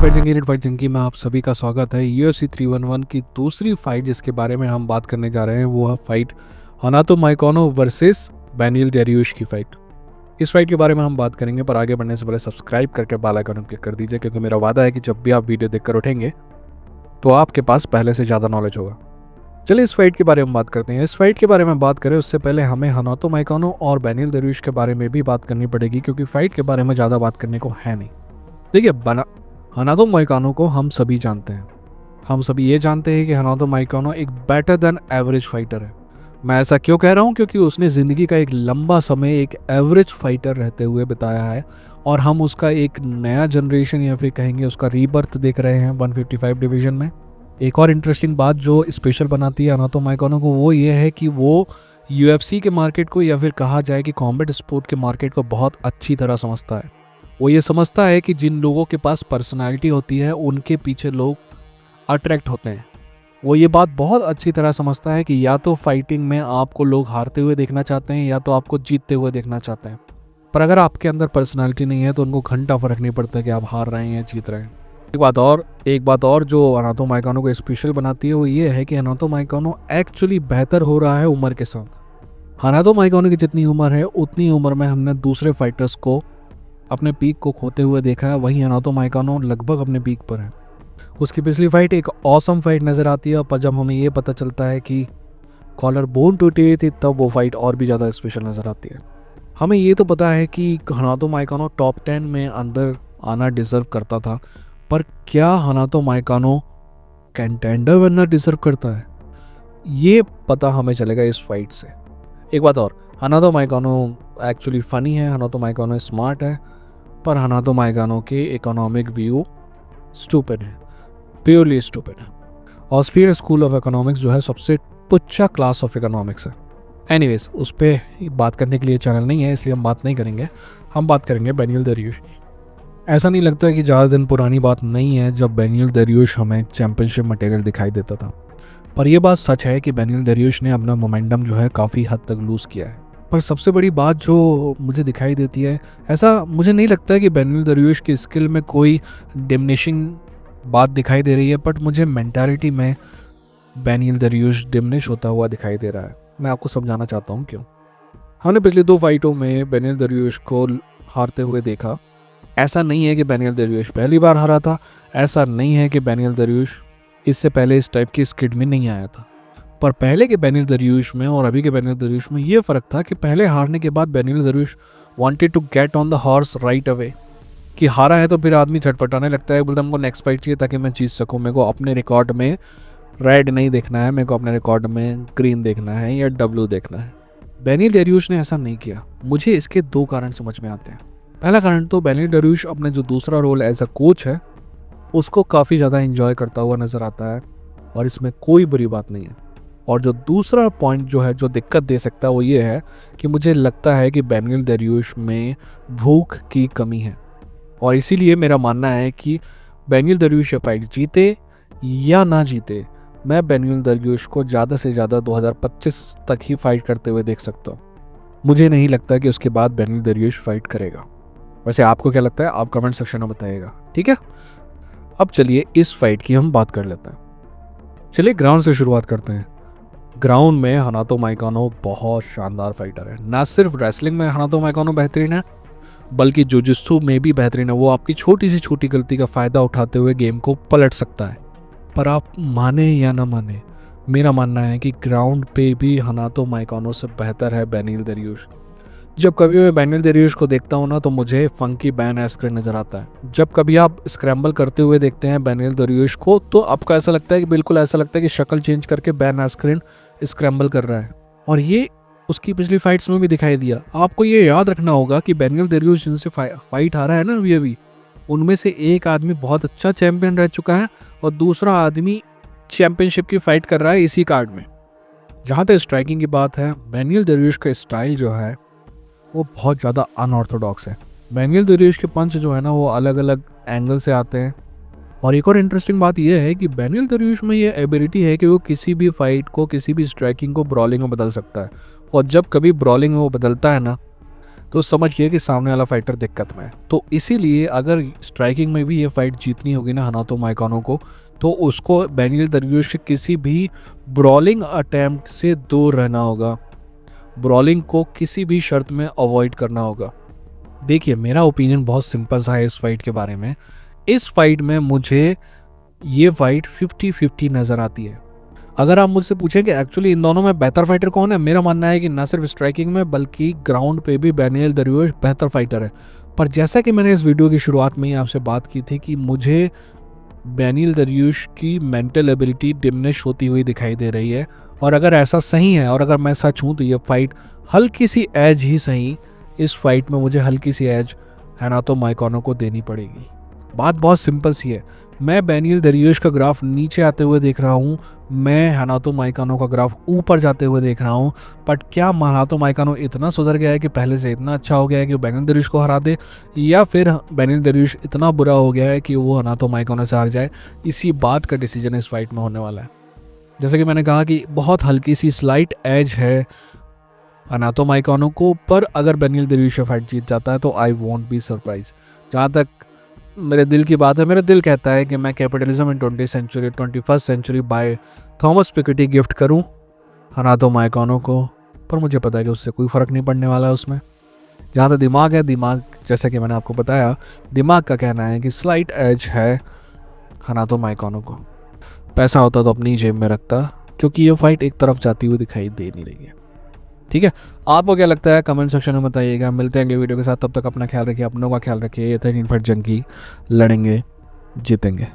Fight junkie में आप सभी का स्वागत है। UFC 311 की दूसरी फाइट जिसके बारे में हम बात करने जा रहे हैं वो है फाइट हनातो माइकानो वर्सेस बेनिल डेरियुश की फाइट। इस फाइट के बारे में हम बात करेंगे, पर आगे बढ़ने से पहले सब्सक्राइब करके बेल आइकन क्लिक कर दीजिए, क्योंकि मेरा वादा है कि जब भी आप वीडियो देखकर उठेंगे तो आपके पास पहले से ज़्यादा नॉलेज होगा। चलिए इस फाइट के बारे में बात करते हैं। इस फाइट के बारे में बात करें उससे पहले हमें हनातो माइकानो और बेनिल डेरियुश के बारे में भी बात करनी पड़ेगी, क्योंकि फाइट के बारे में ज़्यादा बात करने को है नहीं। देखिए, हनातो माइकानो को हम सभी जानते हैं। हम सभी ये जानते हैं कि हनातो माइकानो एक बेटर देन एवरेज फाइटर है। मैं ऐसा क्यों कह रहा हूँ? क्योंकि उसने ज़िंदगी का एक लंबा समय एक एवरेज फाइटर रहते हुए बिताया है, और हम उसका एक नया जनरेशन या फिर कहेंगे उसका रीबर्थ देख रहे हैं 155 डिवीज़न में। एक और इंटरेस्टिंग बात जो स्पेशल बनाती है हनातो माइकानो को वो ये है कि वो UFC के मार्केट को या फिर कहा जाए कि कॉम्बैट स्पोर्ट के मार्केट को बहुत अच्छी तरह समझता है। वो ये समझता है कि जिन लोगों के पास पर्सनालिटी होती है उनके पीछे लोग अट्रैक्ट होते हैं। वो ये बात बहुत अच्छी तरह समझता है कि या तो फाइटिंग में आपको लोग हारते हुए देखना चाहते हैं या तो आपको जीतते हुए देखना चाहते हैं, पर अगर आपके अंदर पर्सनालिटी नहीं है तो उनको घंटा फर्क नहीं पड़ता कि आप हार रहे हैं या जीत रहे हैं। एक बात और जो हनातो माइकानो को स्पेशल बनाती है वो ये है कि हनातो माइकानो एक्चुअली बेहतर हो रहा है उम्र के साथ। हनातो माइकानो की जितनी उम्र है उतनी उम्र में हमने दूसरे फाइटर्स को अपने पीक को खोते हुए देखा है, वहीं हनातो माइकानो लगभग अपने पीक पर है। उसकी पिछली फाइट एक ऑसम फाइट नज़र आती है, पर जब हमें ये पता चलता है कि कॉलर बोन टूटी हुई थी तब वो फाइट और भी ज़्यादा स्पेशल नज़र आती है। हमें ये तो पता है कि हनातो माइकानो टॉप 10 में अंदर आना डिज़र्व करता था, पर क्या हनातो माइकानो कंटेंडर बनना डिज़र्व करता है, ये पता हमें चलेगा इस फाइट से। एक बात और, हनातो माइकानो एक्चुअली फ़नी है, हनातो माइकानो स्मार्ट है, पर हनातो माइकानो के इकोनॉमिक व्यू स्टूपिड है, प्योरली स्टूपिड है। ऑस्ट्रिया स्कूल ऑफ इकोनॉमिक्स जो है सबसे टुच्चा क्लास ऑफ इकोनॉमिक्स है। एनीवेज, उस पर बात करने के लिए चैनल नहीं है, इसलिए हम बात नहीं करेंगे। हम बात करेंगे बेनिल डेरियुश। ऐसा नहीं लगता कि ज़्यादा दिन पुरानी बात नहीं है जब बेनिल डेरियुश हमें चैम्पियनशिप मटेरियल दिखाई देता था, पर यह बात सच है कि बेनिल डेरियुश ने अपना मोमेंटम जो है काफ़ी हद तक लूज़ किया है। पर सबसे बड़ी बात जो मुझे दिखाई देती है, ऐसा मुझे नहीं लगता है कि बेनिल डेरियुश की स्किल में कोई डिमिनिशिंग बात दिखाई दे रही है, बट मुझे मेंटालिटी में बेनिल डेरियुश डिमिनिश होता हुआ दिखाई दे रहा है। मैं आपको समझाना चाहता हूँ क्यों। हमने पिछली 2 फाइटों में बेनिल डेरियुश को हारते हुए देखा। ऐसा नहीं है कि बेनिल डेरियुश पहली बार हारा था, ऐसा नहीं है कि बेनिल डेरियुश इससे पहले इस टाइप की स्किड में नहीं आया था, पर पहले के बेनिल डेरियुश में और अभी के बेनिल डेरियुश में ये फ़र्क था कि पहले हारने के बाद Beneil Dariush wanted to get on the horse right away, कि हारा है तो फिर आदमी छटपटाने लगता है, बोलता है हमको नेक्स्ट फाइट चाहिए ताकि मैं जीत सकूं, मेरे को अपने रिकॉर्ड में रेड नहीं देखना है, मेरे को अपने रिकॉर्ड में ग्रीन देखना है या W देखना है। बेनिल डेरियुश ने ऐसा नहीं किया। मुझे इसके 2 कारण समझ में आते हैं। पहला कारण तो बेनिल डेरियुश अपने जो दूसरा रोल एज अ कोच है उसको काफ़ी ज़्यादा इंजॉय करता हुआ नज़र आता है, और इसमें कोई बुरी बात नहीं है। और जो दूसरा पॉइंट जो है जो दिक्कत दे सकता है वो ये है कि मुझे लगता है कि बेनिल डेरियुश में भूख की कमी है, और इसीलिए मेरा मानना है कि बेनिल डेरियुश फाइट जीते या ना जीते, मैं बेनिल डेरियुश को ज़्यादा से ज़्यादा 2025 तक ही फाइट करते हुए देख सकता हूँ। मुझे नहीं लगता कि उसके बाद बेनिल डेरियुश फाइट करेगा। वैसे आपको क्या लगता है आप कमेंट सेक्शन में बताइएगा, ठीक है। अब चलिए इस फाइट की हम बात कर लेते हैं। चलिए ग्राउंड से शुरुआत करते हैं। ग्राउंड में हनातो माइकानो बहुत शानदार फाइटर है। ना सिर्फ रेसलिंग में हनातो माइकानो बेहतरीन है, बल्कि जुजित्सु में भी बेहतरीन है। वो आपकी छोटी सी छोटी गलती का फ़ायदा उठाते हुए गेम को पलट सकता है। पर आप माने या ना माने, मेरा मानना है कि ग्राउंड पे भी हनातो माइकानो से बेहतर है बेनिल डेरियुश। जब कभी मैं बेनिल डेरियुश को देखता हूँ ना तो मुझे फंकी बैन एस्क्रिन नज़र आता है। जब कभी आप स्क्रैम्बल करते हुए देखते हैं बेनिल डेरियुश को तो आपको ऐसा लगता है कि बिल्कुल ऐसा लगता है कि शक्ल चेंज करके बैन एस्क्रिन स्क्रैम्बल कर रहा है, और ये उसकी पिछली फाइट्स में भी दिखाई दिया। आपको ये याद रखना होगा कि बेनिल डेरियुश जिनसे फाइट हारा है ना अभी, उनमें से एक आदमी बहुत अच्छा चैंपियन रह चुका है और दूसरा आदमी चैंपियनशिप की फाइट कर रहा है इसी कार्ड में। जहाँ तक स्ट्राइकिंग की बात है, बेनिल डेरियुश का स्टाइल जो है वो बहुत ज़्यादा अनऑर्थोडॉक्स है। बेनिल डेरियुश के पंच जो है ना वो अलग अलग एंगल से आते हैं, और एक और इंटरेस्टिंग बात यह है कि बेनिल डेरियुश में ये एबिलिटी है कि वो किसी भी फाइट को, किसी भी स्ट्राइकिंग को ब्रॉलिंग में बदल सकता है, और जब कभी ब्रॉलिंग में वो बदलता है ना तो समझिए कि सामने वाला फाइटर दिक्कत में है। तो इसीलिए अगर स्ट्राइकिंग में भी ये फाइट जीतनी होगी ना हनातो माइकानो को, तो उसको बेनियल दरवेश के किसी भी ब्रॉलिंग अटैम्प्ट से दूर रहना होगा, ब्रॉलिंग को किसी भी शर्त में अवॉइड करना होगा। देखिए मेरा ओपिनियन बहुत सिंपल सा है इस फाइट के बारे में। इस फाइट में मुझे ये फाइट 50-50 नज़र आती है। अगर आप मुझसे पूछें कि एक्चुअली इन दोनों में बेहतर फाइटर कौन है, मेरा मानना है कि ना सिर्फ स्ट्राइकिंग में बल्कि ग्राउंड पे भी बेनियल दरवेश बेहतर फाइटर है। पर जैसा कि मैंने इस वीडियो की शुरुआत में ही आपसे बात की थी कि मुझे बेनियल दरवेश की मेंटल एबिलिटी डिमिनिश होती हुई दिखाई दे रही है, और अगर ऐसा सही है और अगर मैं सच हूँ तो ये फाइट हल्की सी एज ही सही, इस फाइट में मुझे हल्की सी एज हनातो माइकानो को देनी पड़ेगी। बात बहुत सिंपल सी है, मैं बेनियल दरवेश का ग्राफ नीचे आते हुए देख रहा हूँ, मैं हनातो माइकानो का ग्राफ ऊपर जाते हुए देख रहा हूँ। बट क्या हनातो माइकानो इतना सुधर गया है कि पहले से इतना अच्छा हो गया है कि वो बेनियल दरवेश को हरा दे, या फिर बेनियल दरवेश इतना बुरा हो गया है कि वो हनातो माइकानो से हार जाए? इसी बात का डिसीजन इस फाइट में होने वाला है। जैसे कि मैंने कहा कि बहुत हल्की सी स्लाइट एज है हनातो माइकानो को, पर अगर बेनियल दरवेश फाइट जीत जाता है तो आई वोंट बी सरप्राइज। जहाँ तक मेरे दिल की बात है, मेरा दिल कहता है कि मैं capitalism in 21st century by Thomas Piketty gift करूं हनातो माइकानो को, पर मुझे पता है कि उससे कोई फ़र्क नहीं पड़ने वाला है उसमें। जहाँ तक दिमाग है, दिमाग जैसा कि मैंने आपको बताया, दिमाग का कहना है कि स्लाइट एज है हनातो माइकानो को। पैसा होता तो अपनी जेब में रखता, क्योंकि ये फाइट एक तरफ जाती हुई दिखाई दे नहीं रही है। ठीक है, आपको क्या लगता है कमेंट सेक्शन में बताइएगा। मिलते हैं अगले वीडियो के साथ, तब तक अपना ख्याल रखिए, अपनों का ख्याल रखिए। ये था इंफर्ट जंग की, लड़ेंगे जीतेंगे।